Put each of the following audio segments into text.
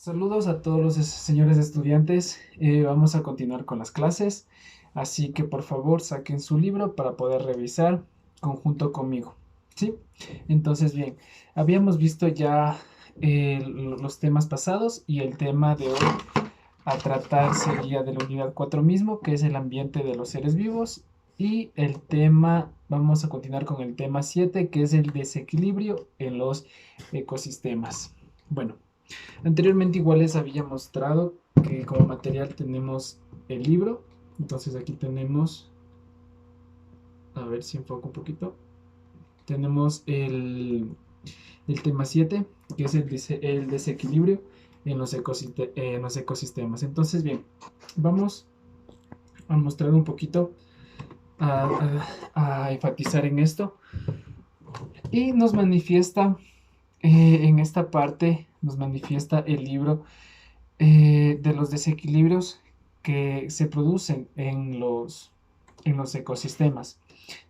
Saludos a todos los señores estudiantes. Vamos a continuar con las clases, así que por favor saquen su libro para poder revisar conjunto conmigo. ¿Sí? Entonces, bien, habíamos visto ya los temas pasados y el tema de hoy a tratar sería de la unidad 4 mismo, que es el ambiente de los seres vivos. Y el tema, vamos a continuar con el tema 7, que es el desequilibrio en los ecosistemas. Bueno. Anteriormente igual les había mostrado que como material tenemos el libro. Entonces aquí tenemos, a ver si enfoco un poquito. Tenemos el tema 7 que es el desequilibrio en los ecosistemas. Entonces, bien, vamos a mostrar un poquito, a enfatizar en esto. Y nos manifiesta, en esta parte, nos manifiesta el libro de los desequilibrios que se producen en los ecosistemas.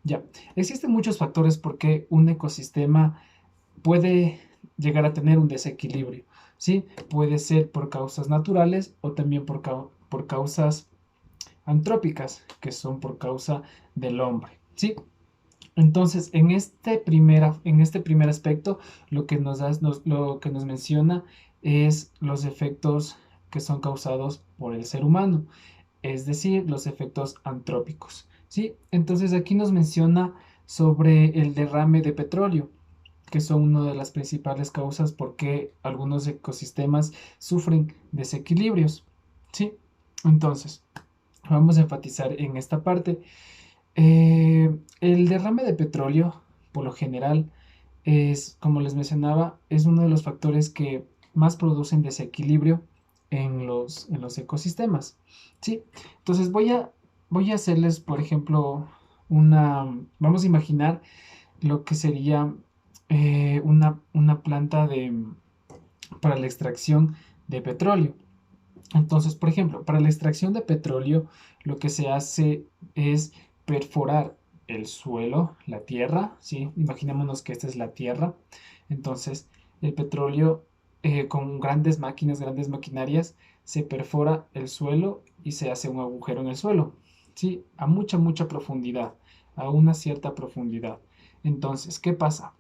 Ya, existen muchos factores por qué un ecosistema puede llegar a tener un desequilibrio, ¿sí? Puede ser por causas naturales o también por causas antrópicas, que son por causa del hombre, ¿sí? Entonces, en este primer aspecto, lo que nos menciona es los efectos que son causados por el ser humano, es decir, los efectos antrópicos, ¿sí? Entonces, aquí nos menciona sobre el derrame de petróleo, que son una de las principales causas por qué algunos ecosistemas sufren desequilibrios, ¿sí? Entonces, vamos a enfatizar en esta parte. El derrame de petróleo, por lo general, es, como les mencionaba, es uno de los factores que más producen desequilibrio en los ecosistemas. ¿Sí? Entonces voy a hacerles, por ejemplo, vamos a imaginar lo que sería una planta para la extracción de petróleo. Entonces, por ejemplo, para la extracción de petróleo, lo que se hace es perforar el suelo, la tierra, ¿sí? Imaginémonos que esta es la tierra. Entonces, el petróleo con grandes máquinas, grandes maquinarias, se perfora el suelo y se hace un agujero en el suelo, ¿sí? A mucha, mucha profundidad, a una cierta profundidad. Entonces, ¿qué pasa?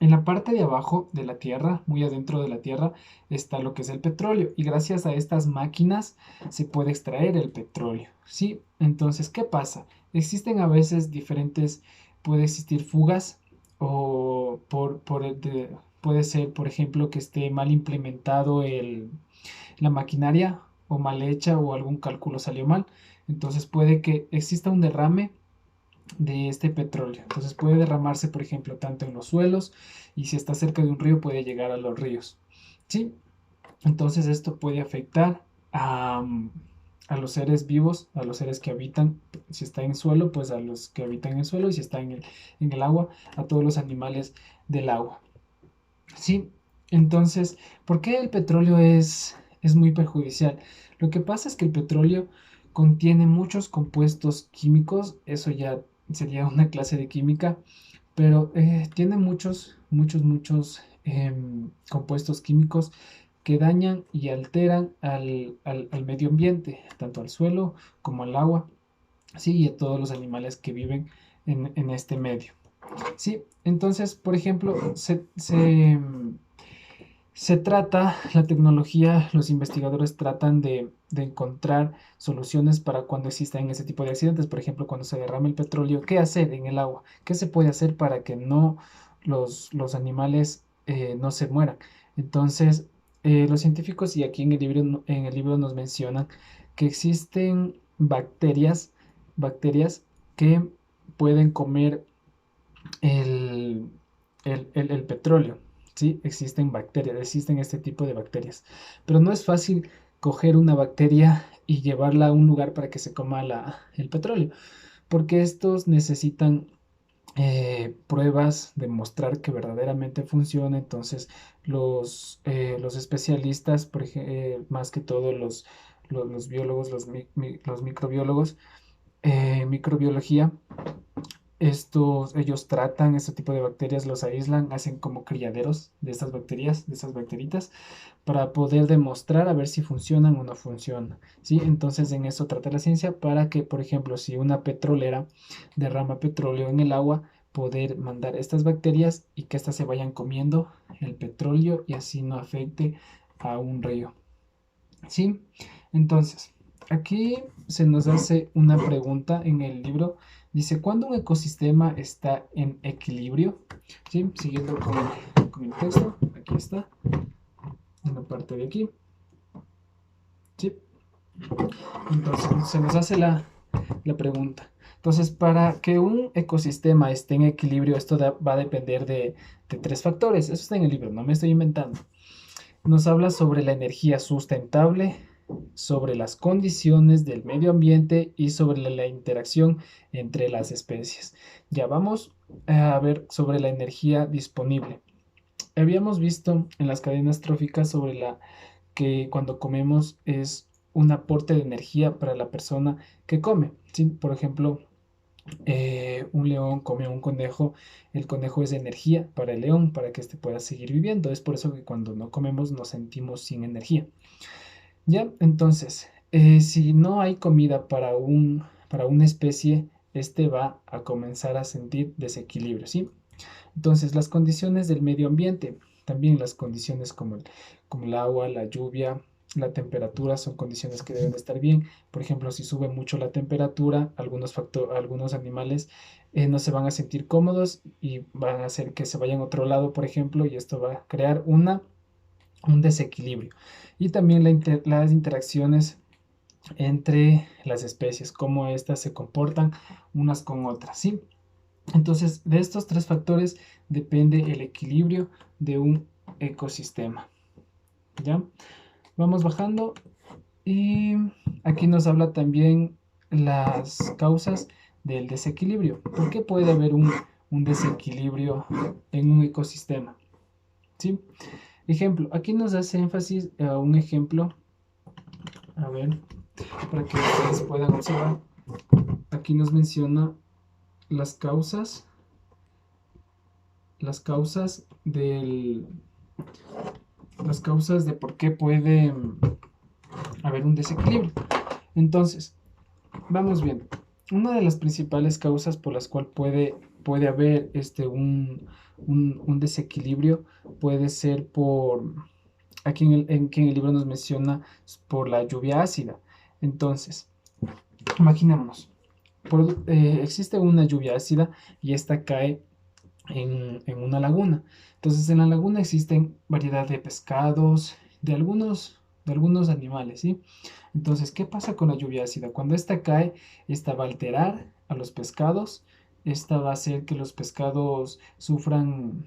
En la parte de abajo de la tierra, muy adentro de la tierra, está lo que es el petróleo y gracias a estas máquinas se puede extraer el petróleo, ¿sí? Entonces, ¿qué pasa? Existen a veces puede existir fugas o puede ser, por ejemplo, que esté mal implementado la maquinaria o mal hecha o algún cálculo salió mal. Entonces puede que exista un derrame de este petróleo. Entonces puede derramarse, por ejemplo, tanto en los suelos y si está cerca de un río puede llegar a los ríos. ¿Sí? Entonces esto puede afectar a los seres vivos, a los seres que habitan, si está en el suelo, pues a los que habitan en el suelo y si está en el agua, a todos los animales del agua. ¿Sí? Entonces, ¿por qué el petróleo es muy perjudicial? Lo que pasa es que el petróleo contiene muchos compuestos químicos, eso ya sería una clase de química, pero tiene muchos compuestos químicos que dañan y alteran al medio ambiente, tanto al suelo como al agua, ¿sí? Y a todos los animales que viven en este medio. Sí, entonces, por ejemplo, se trata, la tecnología, los investigadores tratan de encontrar soluciones para cuando existan ese tipo de accidentes. Por ejemplo, cuando se derrama el petróleo, ¿qué hacer en el agua? ¿Qué se puede hacer para que no los animales no se mueran? Entonces, los científicos y aquí en el libro nos mencionan que existen bacterias que pueden comer el, el petróleo. ¿Sí? Existen este tipo de bacterias. Pero no es fácil coger una bacteria y llevarla a un lugar para que se coma el petróleo, porque estos necesitan pruebas de mostrar que verdaderamente funciona. Entonces, los especialistas, más que todo los biólogos, los microbiólogos, microbiología, Ellos tratan este tipo de bacterias, los aíslan, hacen como criaderos de estas bacterias, de estas bacteritas, para poder demostrar a ver si funcionan o no funcionan, ¿sí? Entonces en eso trata la ciencia para que, por ejemplo, si una petrolera derrama petróleo en el agua, poder mandar estas bacterias y que éstas se vayan comiendo el petróleo y así no afecte a un río, ¿sí? Entonces, aquí se nos hace una pregunta en el libro. Dice, ¿cuándo un ecosistema está en equilibrio? ¿Sí? Siguiendo con el texto, aquí está, en la parte de aquí. ¿Sí? Entonces, se nos hace la pregunta. Entonces, para que un ecosistema esté en equilibrio, esto va a depender de tres factores. Eso está en el libro, no me estoy inventando. Nos habla sobre la energía sustentable, sobre las condiciones del medio ambiente y sobre la interacción entre las especies. Ya vamos a ver sobre la energía disponible. Habíamos visto en las cadenas tróficas sobre la que cuando comemos es un aporte de energía para la persona que come. ¿Sí? Por ejemplo, un león come a un conejo, el conejo es energía para el león, para que éste pueda seguir viviendo. Es por eso que cuando no comemos nos sentimos sin energía. Ya, entonces, si no hay comida para una especie, este va a comenzar a sentir desequilibrio, ¿sí? Entonces, las condiciones del medio ambiente, también las condiciones como el agua, la lluvia, la temperatura, son condiciones que deben estar bien. Por ejemplo, si sube mucho la temperatura, algunos animales no se van a sentir cómodos y van a hacer que se vayan a otro lado, por ejemplo, y esto va a crear un desequilibrio. Y también las interacciones entre las especies, cómo éstas se comportan unas con otras, ¿sí? Entonces, de estos tres factores depende el equilibrio de un ecosistema. ¿Ya? Vamos bajando y aquí nos habla también las causas del desequilibrio. ¿Por qué puede haber un desequilibrio en un ecosistema? ¿Sí? Ejemplo, aquí nos hace énfasis a un ejemplo, a ver, para que ustedes puedan observar. Aquí nos menciona las causas, las causas del, las causas de por qué puede haber un desequilibrio. Entonces, vamos viendo. Una de las principales causas por las cuales puede haber un desequilibrio puede ser aquí en el libro nos menciona por la lluvia ácida. Entonces, imaginémonos, existe una lluvia ácida y esta cae en una laguna. Entonces, en la laguna existen variedad de pescados, de algunos animales, ¿sí? Entonces, ¿qué pasa con la lluvia ácida? Cuando esta cae, esta va a alterar a los pescados, esta va a hacer que los pescados sufran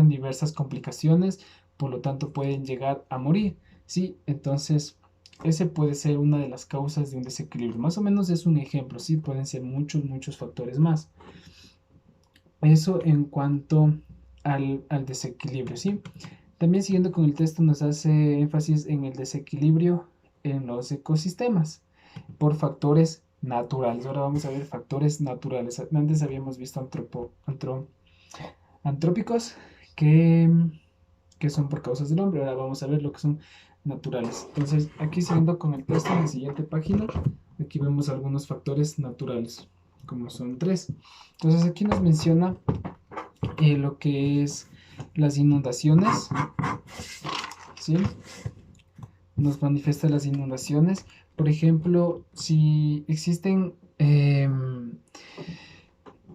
diversas complicaciones, por lo tanto pueden llegar a morir, ¿sí? Entonces, ese puede ser una de las causas de un desequilibrio. Más o menos es un ejemplo, ¿sí? Pueden ser muchos, muchos factores más. Eso en cuanto al desequilibrio, ¿sí? También siguiendo con el texto nos hace énfasis en el desequilibrio en los ecosistemas por factores naturales. Ahora vamos a ver factores naturales. Antes habíamos visto antrópicos que, que son por causas del hombre. Ahora vamos a ver lo que son naturales. Entonces, aquí siguiendo con el texto en la siguiente página, aquí vemos algunos factores naturales, como son tres. Entonces, aquí nos menciona lo que es las inundaciones, ¿sí? Nos manifiesta las inundaciones. Por ejemplo, si existen,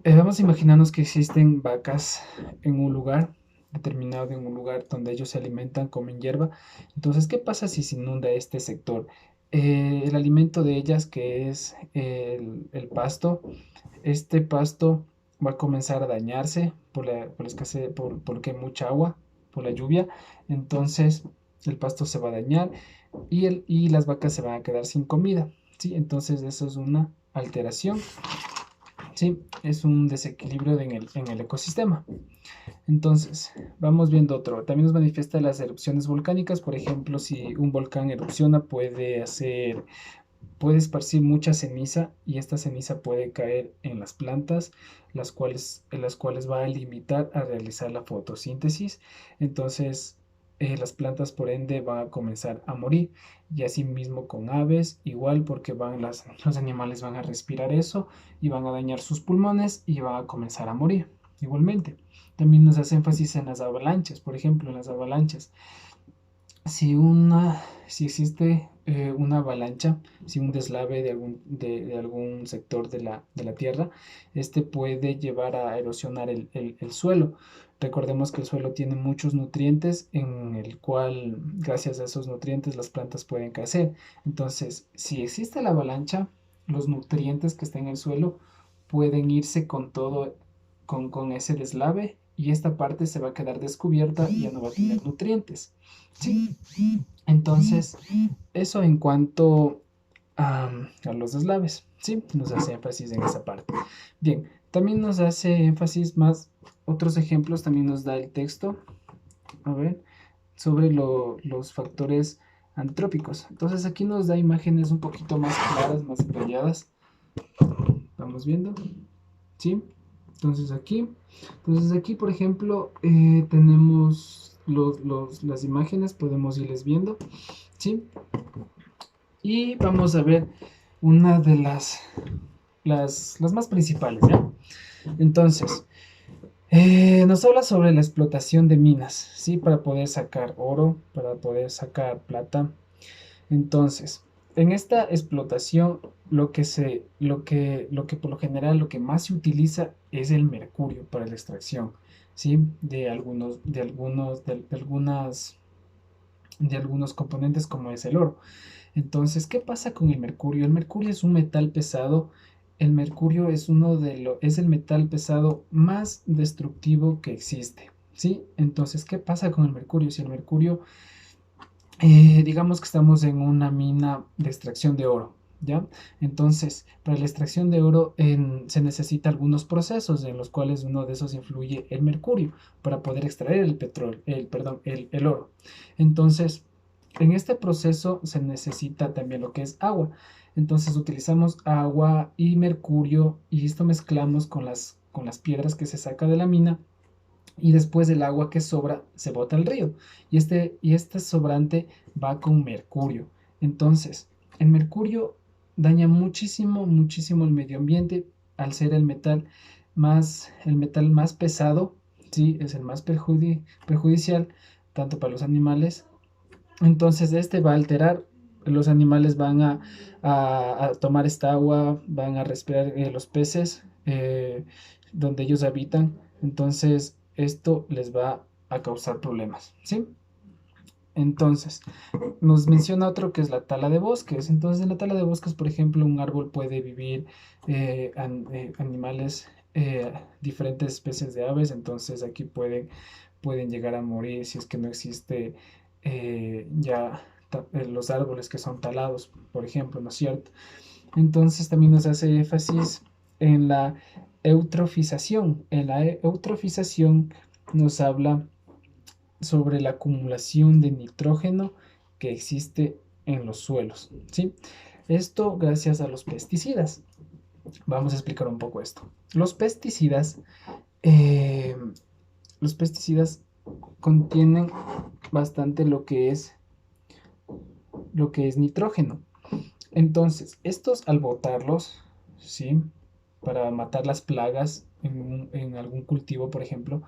vamos a imaginarnos que existen vacas en un lugar determinado, en un lugar donde ellos se alimentan, comen hierba. Entonces, ¿qué pasa si se inunda este sector? El alimento de ellas, que es el pasto, este pasto va a comenzar a dañarse por la escasez, porque hay mucha agua, por la lluvia. Entonces, el pasto se va a dañar y las vacas se van a quedar sin comida, ¿sí? Entonces, eso es una alteración, ¿sí? Es un desequilibrio en el ecosistema. Entonces, vamos viendo otro. También nos manifiesta las erupciones volcánicas. Por ejemplo, si un volcán erupciona, puede hacer puede esparcir mucha ceniza y esta ceniza puede caer en las plantas, las cuales va a limitar a realizar la fotosíntesis. Entonces, las plantas por ende van a comenzar a morir. Y así mismo con aves, igual porque los animales van a respirar eso y van a dañar sus pulmones y van a comenzar a morir. Igualmente, también nos hace énfasis en las avalanchas, por ejemplo, en las avalanchas si una, si existe una avalancha, si un deslave de algún sector de la tierra, este puede llevar a erosionar el suelo. Recordemos que el suelo tiene muchos nutrientes en el cual, gracias a esos nutrientes, las plantas pueden crecer. Entonces, si existe la avalancha, los nutrientes que están en el suelo pueden irse con todo, con ese deslave y esta parte se va a quedar descubierta y ya no va a tener nutrientes. Sí, entonces, eso en cuanto a los deslaves, ¿sí? Nos hace énfasis en esa parte. Bien, también nos hace énfasis más, otros ejemplos también nos da el texto, a ver, sobre los factores antrópicos. Entonces aquí nos da imágenes un poquito más claras, más detalladas. Vamos viendo, ¿sí? Entonces aquí, por ejemplo, tenemos las imágenes, podemos irles viendo, ¿sí? Y vamos a ver una de las más principales, ¿ya? Entonces, nos habla sobre la explotación de minas, ¿sí? Para poder sacar oro, para poder sacar plata. Entonces, en esta explotación, lo que por lo general, lo que más se utiliza es el mercurio para la extracción, ¿sí? De algunos componentes como es el oro. Entonces, ¿qué pasa con el mercurio? El mercurio es un metal pesado. El mercurio es el metal pesado más destructivo que existe, ¿sí? Entonces, ¿qué pasa con el mercurio? Si el mercurio, digamos que estamos en una mina de extracción de oro, ¿ya? Entonces, para la extracción de oro se necesita algunos procesos en los cuales uno de esos influye el mercurio para poder extraer el petróleo, perdón, el oro. Entonces, en este proceso se necesita también lo que es agua. Entonces utilizamos agua y mercurio y esto mezclamos con las piedras que se saca de la mina y después el agua que sobra se bota al río y este sobrante va con mercurio. Entonces, el mercurio daña muchísimo, muchísimo el medio ambiente al ser el metal más pesado, ¿sí? Es el más perjudicial tanto para los animales. Entonces este va a alterar, los animales van a tomar esta agua, van a respirar los peces donde ellos habitan. Entonces esto les va a causar problemas, ¿sí? Entonces, nos menciona otro que es la tala de bosques. Entonces, en la tala de bosques, por ejemplo, un árbol puede vivir animales, diferentes especies de aves. Entonces, aquí pueden llegar a morir si es que no existe ya los árboles que son talados, por ejemplo, ¿no es cierto? Entonces, también nos hace énfasis en la eutrofización. En la eutrofización nos habla sobre la acumulación de nitrógeno que existe en los suelos, ¿sí? Esto gracias a los pesticidas. Vamos a explicar un poco esto. Eh, los pesticidas contienen bastante lo que es nitrógeno. Entonces, estos al botarlos, ¿sí? Para matar las plagas en algún cultivo, por ejemplo,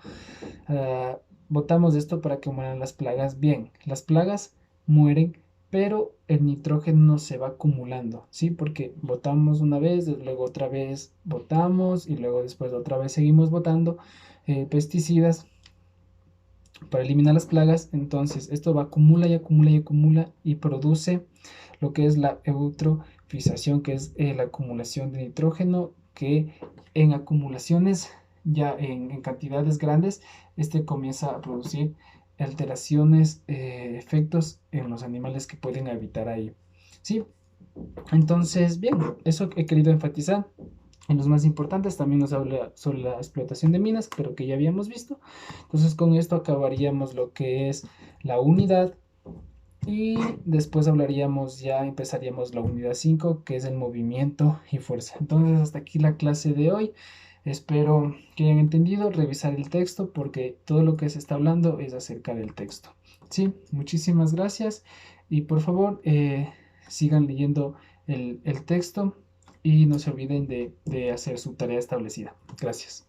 ah, botamos esto para que mueran las plagas. Bien, las plagas mueren, pero el nitrógeno se va acumulando, ¿sí? Porque botamos una vez, luego otra vez botamos y luego después otra vez seguimos botando pesticidas para eliminar las plagas. Entonces, esto va acumula y acumula y acumula y produce lo que es la eutrofización, que es la acumulación de nitrógeno, que en acumulaciones ya en cantidades grandes, este comienza a producir alteraciones, efectos en los animales que pueden habitar ahí. ¿Sí? Entonces, bien, eso he querido enfatizar. En los más importantes también nos habla sobre la explotación de minas, pero que ya habíamos visto. Entonces, con esto acabaríamos lo que es la unidad Y después hablaríamos, ya empezaríamos la unidad 5 que es el movimiento y fuerza. Entonces, hasta aquí la clase de hoy. Espero que hayan entendido, revisar el texto, porque todo lo que se está hablando es acerca del texto. Sí, muchísimas gracias. Y por favor, sigan leyendo el texto y no se olviden de hacer su tarea establecida. Gracias.